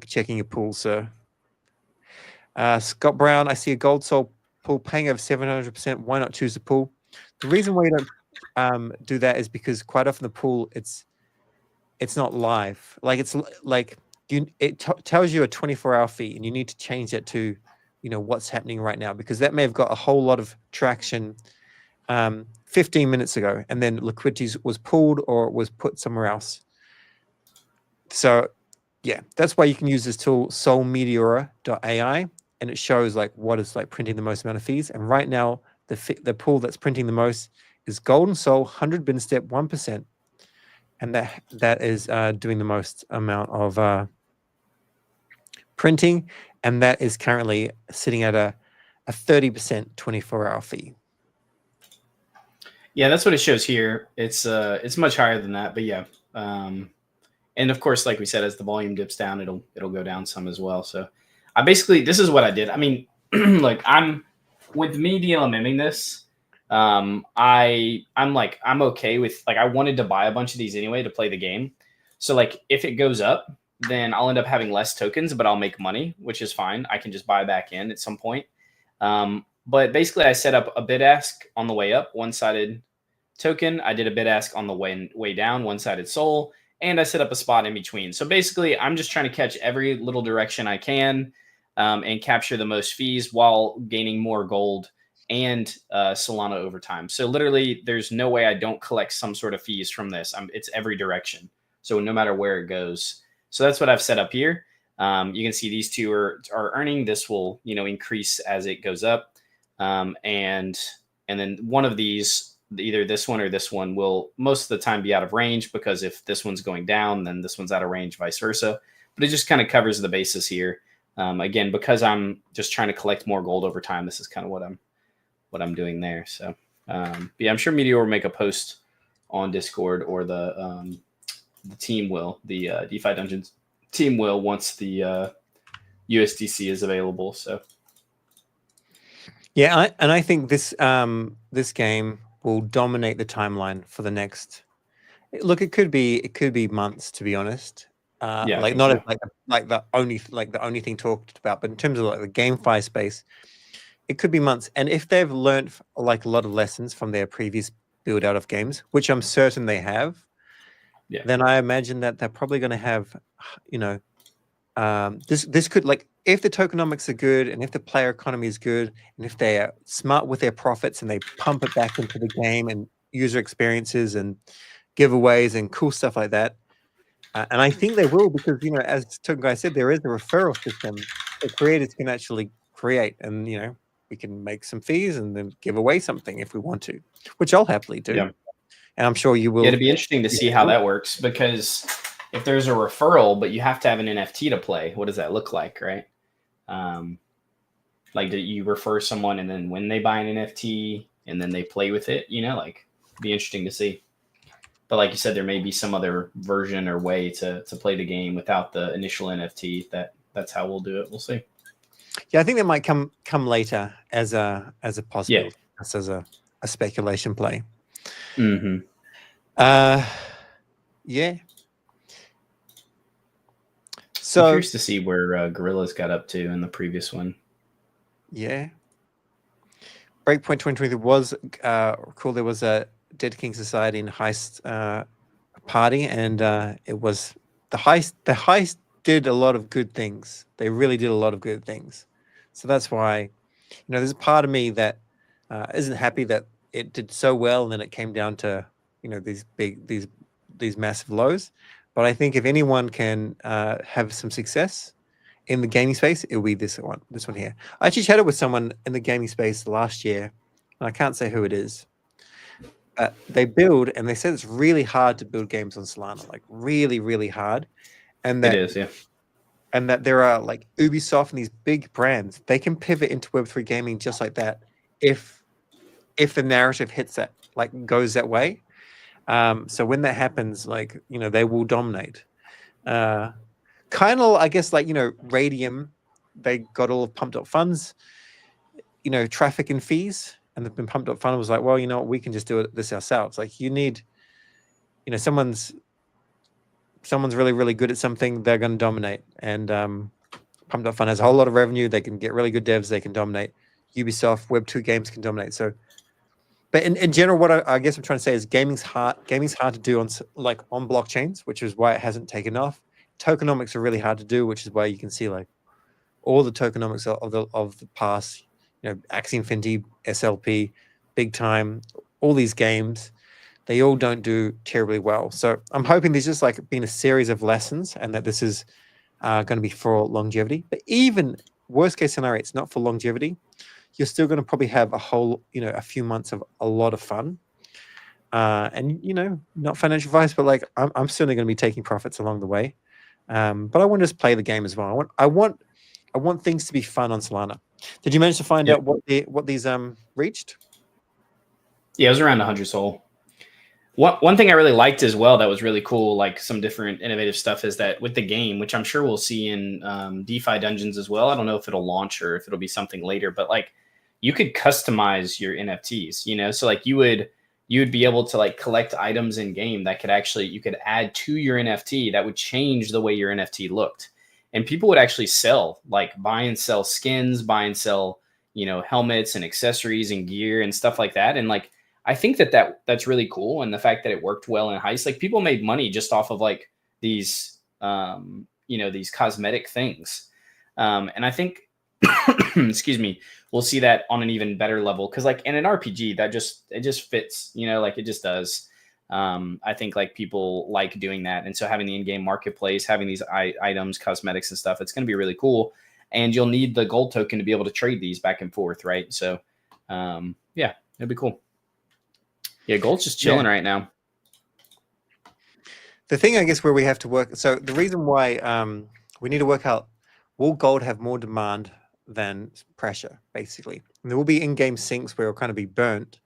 checking your pool. So Scott Brown, I see a gold soul pool paying over 700%. Why not choose the pool? The reason why you don't do that is because quite often the pool, it's not live. Like it's like it tells you a 24-hour fee, and you need to change that to, what's happening right now, because that may have got a whole lot of traction 15 minutes ago, and then liquidity was pulled or was put somewhere else. So yeah, that's why you can use this tool, solmeteora.ai, and it shows like what is like printing the most amount of fees. And right now, the pool that's printing the most is Golden Soul 100 bin step 1%, and that is doing the most amount of printing, and that is currently sitting at a 30% 24-hour fee. Yeah, that's what it shows here. It's much higher than that, but yeah. And of course, like we said, as the volume dips down, it'll go down some as well. So this is what I did. I mean, like with me DLMMing this, I'm okay with, like, I wanted to buy a bunch of these anyway to play the game. So like if it goes up, then I'll end up having less tokens, but I'll make money, which is fine. I can just buy back in at some point. But basically I set up a bid ask on the way up, one-sided token. I did a bid ask on the way down, one-sided soul, and I set up a spot in between. So basically I'm just trying to catch every little direction I can, and capture the most fees while gaining more gold and Solana over time. So literally there's no way I don't collect some sort of fees from this. It's every direction. So no matter where it goes. So that's what I've set up here. You can see these two are earning. This will, increase as it goes up. And then one of these, either this one or this one, will most of the time be out of range, because if this one's going down, then this one's out of range, vice versa. But it just kind of covers the basis here. Again, because I'm just trying to collect more gold over time, this is kind of what I'm doing there. So yeah, I'm sure Meteor will make a post on Discord, or the team will, the DeFi Dungeons team will, once the USDC is available. So yeah, I think this game will dominate the timeline for the next. Look, it could be months, to be honest. Yeah, like not so. like the only thing talked about, but in terms of like the GameFi space, it could be months. And if they've learned like a lot of lessons from their previous build out of games, which I'm certain they have, yeah, then I imagine that they're probably going to have, this could, like, if the tokenomics are good, and if the player economy is good, and if they are smart with their profits and they pump it back into the game and user experiences and giveaways and cool stuff like that. And I think they will, because, as TokenGuy said, there is a referral system that creators can actually create, and, we can make some fees and then give away something if we want to, which I'll happily do. Yeah. And I'm sure you will. Yeah, it'd be interesting to see how that works, because if there's a referral, but you have to have an NFT to play, what does that look like, right? Like, do you refer someone, and then when they buy an NFT and then they play with it, like, it'd be interesting to see. But like you said, there may be some other version or way to play the game without the initial NFT. That's how we'll do it. We'll see. Yeah, I think that might come later as a possibility, as a speculation play. Mm-hmm. Yeah. So I'm curious to see where Gorillas got up to in the previous one. Yeah. Breakpoint 2020 was cool. There was a Dead King Society and Heist party, and it was the Heist. The Heist did a lot of good things. They really did a lot of good things. So that's why, there's a part of me that isn't happy that it did so well, and then it came down to, these massive lows. But I think if anyone can have some success in the gaming space, it will be this one here. I actually chatted with someone in the gaming space last year, I can't say who it is. They build, and they said it's really hard to build games on Solana, like really, really hard. And It that is, yeah. and that there are like Ubisoft and these big brands, they can pivot into Web3 gaming just like that if the narrative hits that, like goes that way. So when that happens, like, you know, they will dominate. Kind of, I guess, like, you know, Radium, they got all of pumped up funds, you know, traffic and fees, and they've been pumped up fund was like, well, you know what, we can just do this ourselves. Like, you need, you know, someone's really, really good at something, they're going to dominate. And pumped up fund has a whole lot of revenue. They can get really good devs. They can dominate. Ubisoft Web2 games can dominate. So, but in general, what I guess I'm trying to say is gaming's hard to do on blockchains, which is why it hasn't taken off. Tokenomics are really hard to do, which is why you can see like all the tokenomics of the past, you know, Axie Infinity, SLP, Big Time, all these games, they all don't do terribly well. So I'm hoping there's just like been a series of lessons, and that this is going to be for longevity. But even worst case scenario, it's not for longevity. You're still going to probably have a whole, you know, a few months of a lot of fun. And, you know, not financial advice, but like I'm certainly going to be taking profits along the way. But I want to just play the game as well. I want things to be fun on Solana. Did you manage to find out what these reached? Yeah, it was around 100 Sol. One thing I really liked as well that was really cool, like some different innovative stuff, is that with the game, which I'm sure we'll see in DeFi Dungeons as well. I don't know if it'll launch or if it'll be something later, but like you could customize your NFTs, you know? So like you would be able to like collect items in game that could actually, you could add to your NFT that would change the way your NFT looked. And people would actually sell, like buy and sell skins, buy and sell, you know, helmets and accessories and gear and stuff like that. And like, I think that's really cool. And the fact that it worked well in Heist, like people made money just off of like these, you know, these cosmetic things. And I think, excuse me, we'll see that on an even better level. Cause like in an RPG it just fits, you know, like it just does. I think like people like doing that. And so having the in-game marketplace, having these items, cosmetics and stuff, it's going to be really cool. And you'll need the gold token to be able to trade these back and forth. Right. So, yeah, it'd be cool. Yeah, gold's just chilling right now. The thing, I guess, where we have to work. So the reason why we need to work out, will gold have more demand than pressure, basically? And there will be in-game sinks where it'll kind of be burnt.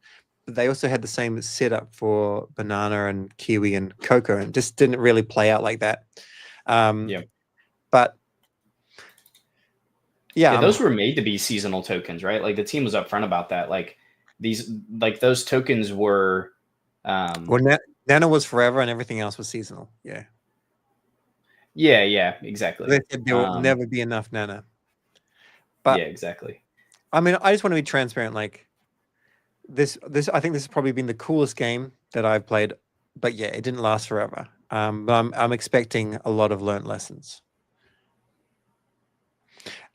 But they also had the same setup for banana and kiwi and cocoa, and just didn't really play out like that. Yeah. But yeah, those were made to be seasonal tokens, right? Like the team was upfront about that. Like those tokens were well, Nano was forever and everything else was seasonal. Yeah, exactly. They said there will never be enough Nano. But yeah, exactly. I mean, I just want to be transparent. Like this I think this has probably been the coolest game that I've played, but yeah, it didn't last forever. But I'm expecting a lot of learned lessons.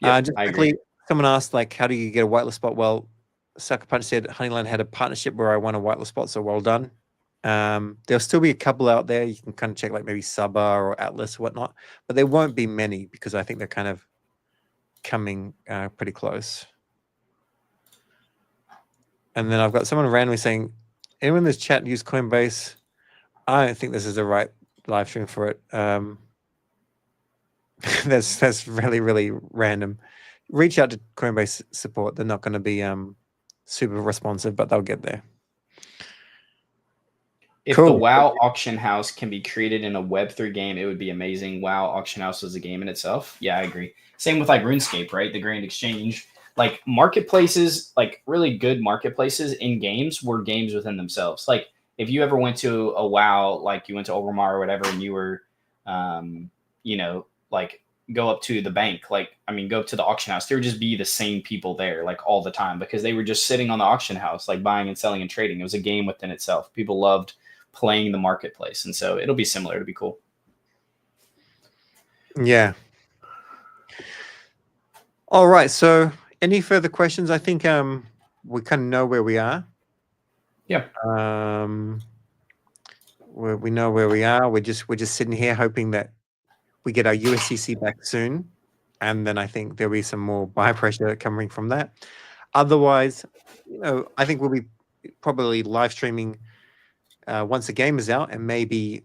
Just quickly, someone asked, like, how do you get a whitelist spot? Well, Sucker Punch said Honeyland had a partnership where I won a whitelist spot, so well done. There'll still be a couple out there. You can kind of check, like maybe Saba or Atlas or whatnot, but there won't be many because I think they're kind of coming pretty close. And then I've got someone randomly saying, anyone in this chat use Coinbase? I don't think this is the right live stream for it. That's really, really random. Reach out to Coinbase support. They're not going to be super responsive, but they'll get there. If the WoW auction house can be created in a Web3 game, it would be amazing. WoW auction house is a game in itself. Yeah, I agree. Same with like RuneScape, right? The Grand Exchange. Like marketplaces, like really good marketplaces in games were games within themselves. Like if you ever went to a WoW, like you went to Overmar or whatever, and you were, you know, like go up to the bank, like, I mean, go up to the auction house, there would just be the same people there like all the time because they were just sitting on the auction house, like buying and selling and trading. It was a game within itself. People loved playing the marketplace. And so it'll be similar. It'll be cool. Yeah. All right. So any further questions? I think we kind of know where we are. Yeah. We know where we are. We're just sitting here hoping that we get our USCC back soon. And then I think there'll be some more buy pressure coming from that. Otherwise, I think we'll be probably live streaming once the game is out, and maybe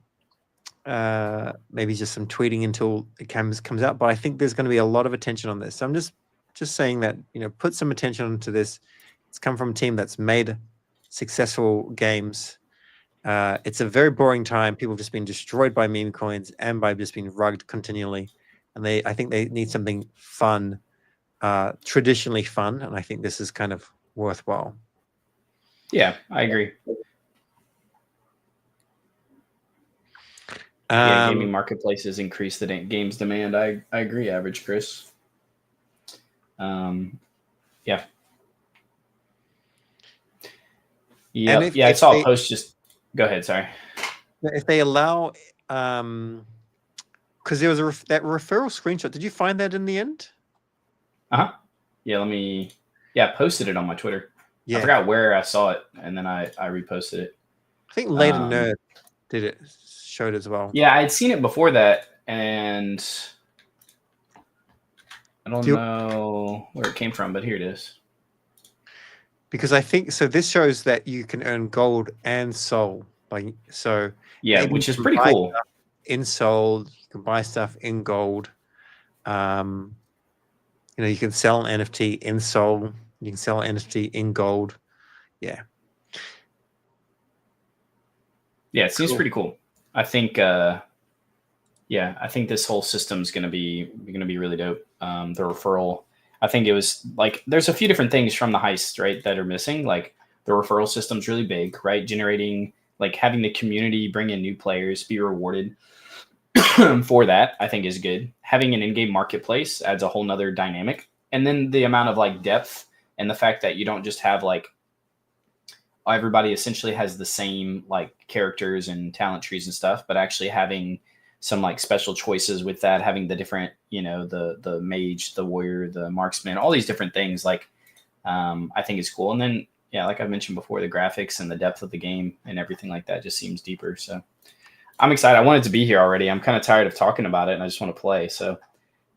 just some tweeting until it comes out. But I think there's going to be a lot of attention on this. So I'm just saying that, put some attention onto this. It's come from a team that's made successful games. It's a very boring time. People have just been destroyed by meme coins and by just being rugged continually. And I think they need something fun, traditionally fun. And I think this is kind of worthwhile. Yeah, I agree. Yeah, gaming marketplaces increase the game's demand. I agree, Average Chris. Yeah. Yeah, I saw a post just... Go ahead, sorry. If they allow... because there was that referral screenshot. Did you find that in the end? Uh-huh. Yeah, I posted it on my Twitter. Yeah. I forgot where I saw it, and then I reposted it. I think Later Nerd showed it as well. Yeah, I had seen it before that, and I don't know where it came from, but here it is. Because I think so. This shows that you can earn gold and Sol. Yeah, which is pretty cool. In Sol, you can buy stuff in gold. You can sell an NFT in Sol. You can sell an NFT in gold. Yeah. Yeah, it seems pretty cool. I think. I think this whole system is going to be really dope. The referral. I think it was like there's a few different things from the heist, right, that are missing. Like the referral system's really big, right? Generating, like having the community bring in new players, be rewarded for that, I think is good. Having an in-game marketplace adds a whole nother dynamic. And then the amount of like depth and the fact that you don't just have like everybody essentially has the same like characters and talent trees and stuff, but actually having some like special choices with that, having the different, the mage, the warrior, the marksman, all these different things, like I think is cool. And then, yeah, like I mentioned before, the graphics and the depth of the game and everything like that just seems deeper. So I'm excited. I wanted to be here already. I'm kind of tired of talking about it and I just want to play. So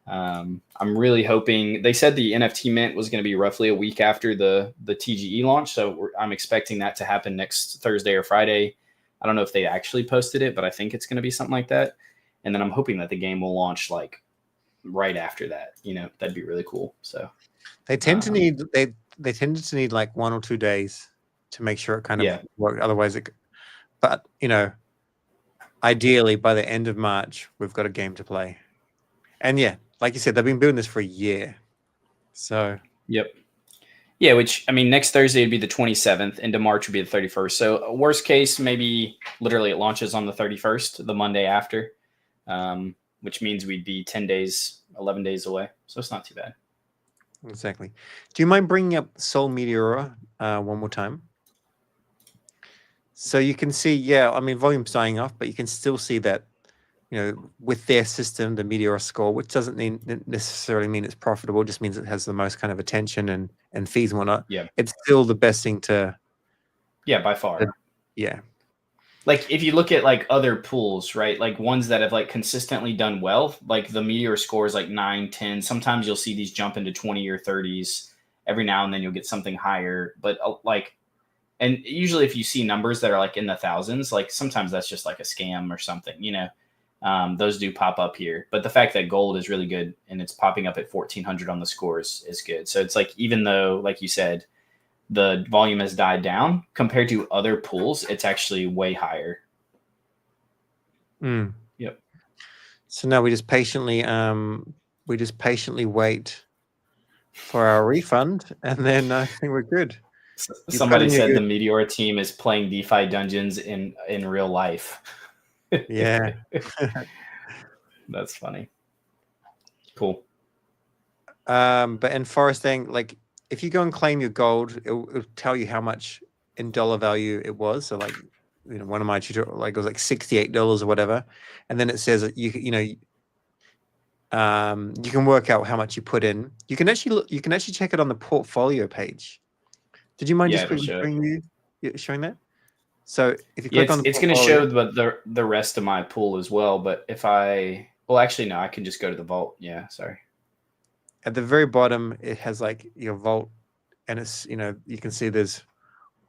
I'm really hoping. They said the NFT mint was going to be roughly a week after the TGE launch. So I'm expecting that to happen next Thursday or Friday. I don't know if they actually posted it, but I think it's going to be something like that. And then I'm hoping that the game will launch like right after that. That'd be really cool. So they tend to need they tended to need like 1 or 2 days to make sure it kind of worked. Otherwise, but ideally by the end of March, we've got a game to play. And yeah, like you said, they've been doing this for a year. So yep. Yeah, which, I mean, next Thursday would be the 27th, into March would be the 31st. So worst case, maybe literally it launches on the 31st, the Monday after, which means we'd be 10 days, 11 days away. So it's not too bad. Exactly. Do you mind bringing up Sol Meteora one more time? So you can see, I mean, volume's dying off, but you can still see that, with their system, the Meteora score, which doesn't necessarily mean it's profitable, it just means it has the most kind of attention and fees and whatnot. Yeah. It's still the best thing to... Yeah, by far. Yeah. Like if you look at like other pools, right? Like ones that have like consistently done well, like the Meteor score is like 9, 10. Sometimes you'll see these jump into 20 or 30s. Every now and then you'll get something higher. But and usually if you see numbers that are like in the thousands, like sometimes that's just like a scam or something, those do pop up here. But the fact that gold is really good and it's popping up at 1,400 on the scores is good. So it's like, even though, like you said, the volume has died down compared to other pools, it's actually way higher. Yep. So now we just patiently wait for our refund, and then I think we're good. Somebody said the Meteor team is playing DeFi Dungeons in real life. Yeah. That's funny. Cool. But in Foresting, like if you go and claim your gold, it'll tell you how much in dollar value it was. So like, one of my tutorials, like it was like $68 or whatever. And then it says that you can work out how much you put in. You can actually check it on the portfolio page. Did you mind just showing that? So if you click on, it's going to show the rest of my pool as well. But if I can just go to the vault. Yeah, sorry. At the very bottom, it has like your vault and it's, you know, you can see there's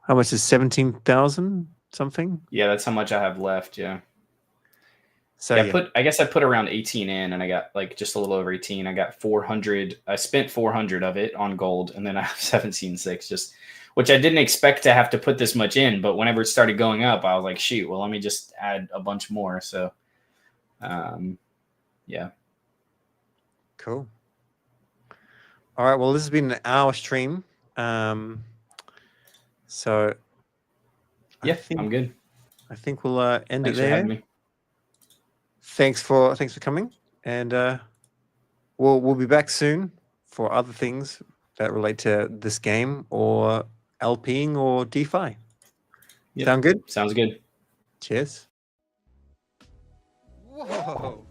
how much is 17,000 something. Yeah, that's how much I have left. Yeah. So yeah, I guess I put around 18 in, and I got like just a little over 18. I got 400. I spent 400 of it on gold, and then I have 17.6, just which I didn't expect to have to put this much in. But whenever it started going up, I was like, shoot, well, let me just add a bunch more. So, yeah. Cool. All right. Well, this has been an hour stream. So Yeah, I'm good. I think we'll end Thanks it for there. having me. Thanks for coming, and we'll be back soon for other things that relate to this game or LPing or DeFi. Yep. Sound good? Sounds good. Cheers. Whoa.